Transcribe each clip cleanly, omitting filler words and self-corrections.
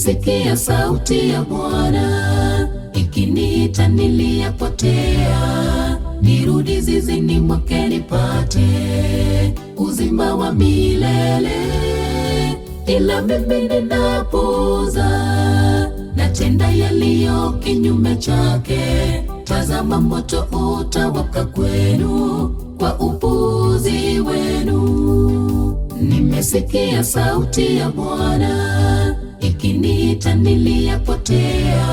Nimesikia sauti ya Bwana ikiniita, niliyapotea. Nirudi zizini mwake nipate uzima wa milele. Ila mimi ninapuuza, natenda yaliyo kinyume chake. Tazama, moto utawaka kwenu kwa upuzi wenu. Nimesikia sauti ya Bwana ikiniita, niliyapotea.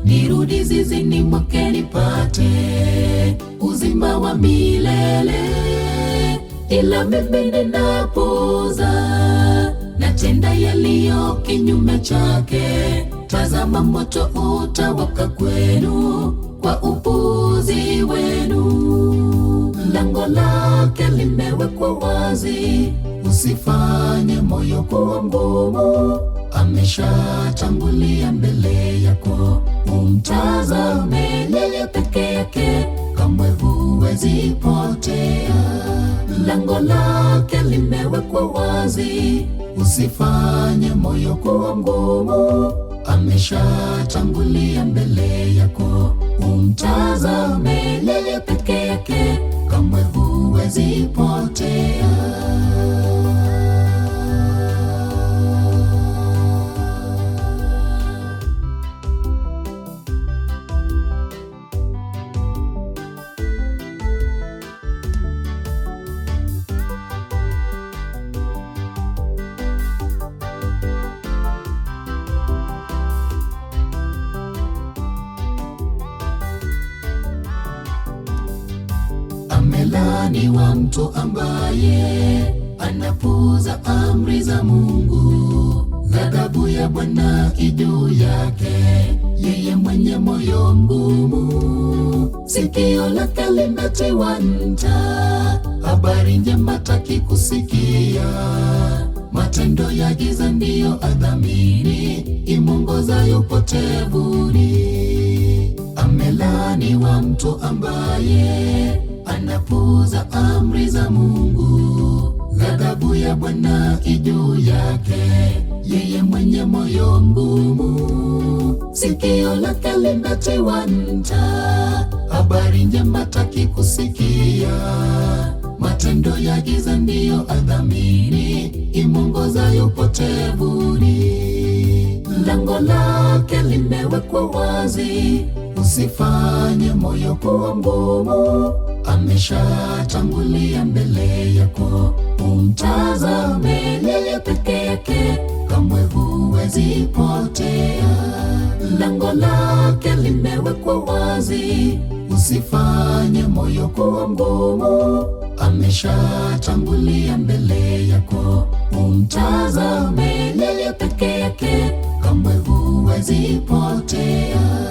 Nirudi zizini mwake nipate uzima wa milele. Ila mimi ninapuuza, natenda yaliyo kinyume chake. Tazama, moto utawaka kwenu kwa upuzi wenu. Lango lake limewekwa wazi, usifanye moyo kuwa ngumu. Ameshatangulia mbele yako, umtazame yeye peke yake, kamwe huwezi potea. Lango lake limewekwa wazi, usifanye moyo kuwa ngumu. Ameshatangulia mbele yako, umtazame yeye peke yake, kamwe huwezi potea. Amelaaniwa mtu ambaye anapuuza amri za Mungu. Ghadhabu ya Bwana juu yake, yeye mwenye moyo mgumu. Sikio lake limetiwa nta, habari njema hataki kusikia. Matendo ya giza ndiyo adhamini, imongozayo potevuni. Amelaaniwa mtu ambaye anapuuza amri za Mungu. Ghadhabu ya Bwana juu yake, yeye mwenye moyo mgumu. Sikio lake limetiwa nta, habari njema hataki kusikia. Matendo ya giza ndiyo adhamini, imongozayo potevuni. Lango lake limewekwa wazi, usifanye moyo kuwa ngumu. Ameshatangulia mbele yako, umtazame yeye peke yake, kamwe huwezi potea. Lango lake limewekwa wazi, usifanye moyo kuwa ngumu. Ameshatangulia mbele yako, umtazame yeye peke yake, kamwe huwezi potea.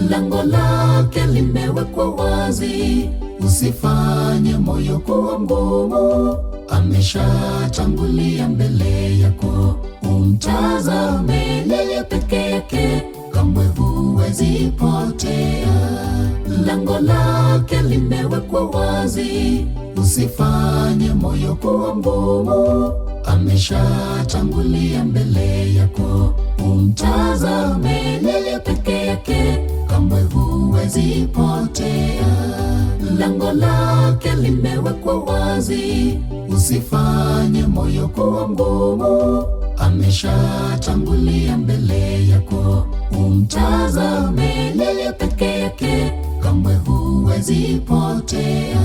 Lango lake limewekwa wazi, usifanye moyo kuwa ngumu. Ameshatangulia mbele yako, umtazame yeye peke yake, kamwe huwezi potea. Lango lake limewekwa wazi, usifanye moyo kuwa ngumu. Ameshatangulia mbele yako, umtazame yeye peke yake, kamwe huwezi potea. Lango lake limewekwa wazi, usifanye moyo kuwa ngumu. Ameshatangulia mbele yako, umtazame yeye peke yake, kamwe huwezi potea.